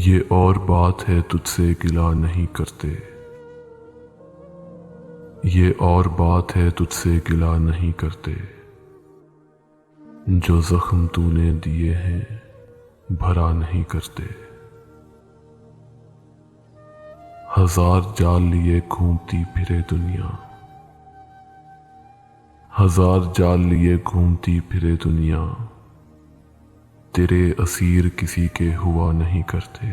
ये और बात है तुझसे गिला नहीं करते, ये और बात है तुझसे गिला नहीं करते। जो जख्म तूने दिए हैं भरा नहीं करते। हजार जाल लिए घूमती फिरे दुनिया, हजार जाल लिए घूमती फिरे दुनिया। तेरे असीर किसी के हुआ नहीं करते।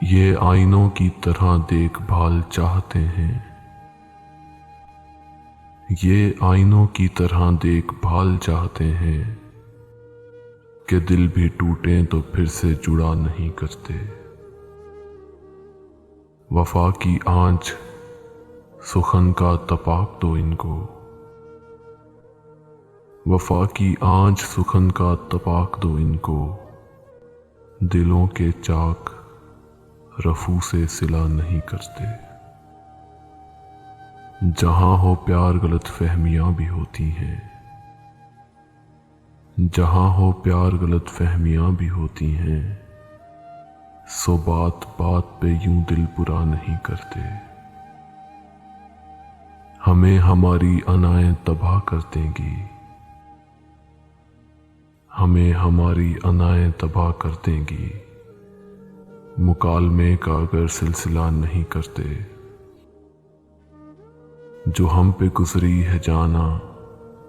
ये आईनों की तरह देखभाल चाहते हैं, ये आईनों की तरह देखभाल चाहते हैं कि दिल भी टूटे तो फिर से जुड़ा नहीं करते। वफा की आंच सुखन का तपाक दो इनको, वफा की आंच सुखन का तपाक दो इनको। दिलों के चाक रफू से सिला नहीं करते। जहां हो प्यार गलत फहमियां भी होती हैं, जहां हो प्यार गलत फहमियां भी होती हैं। सो बात बात पे यूं दिल बुरा नहीं करते। हमें हमारी अनाएं तबाह कर देंगी, हमें हमारी अनाएं तबाह कर देंगी। मुकालमे का अगर सिलसिला नहीं करते। जो हम पे गुजरी है जाना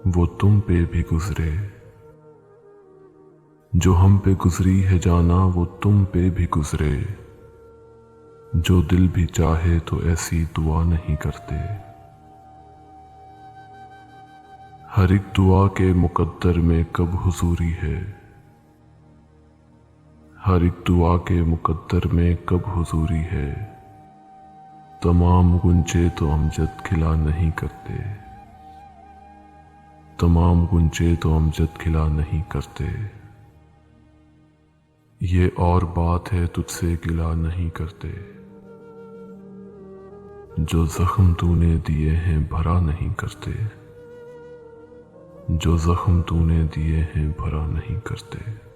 वो तुम पे भी गुजरे, जो हम पे गुजरी है जाना वो तुम पे भी गुजरे। जो दिल भी चाहे तो ऐसी दुआ नहीं करते। हर एक दुआ के मुकद्दर में कब हुजूरी है, हर एक दुआ के मुकद्दर में कब हुजूरी है। तमाम गुंजे तो अमजद खिला नहीं करते, तमाम गुंजे तो अमजद खिला नहीं करते। ये और बात है तुझसे गिला नहीं करते। जो जख्म तूने दिए हैं भरा नहीं करते, जो जख्म तूने दिए हैं भरा नहीं करते।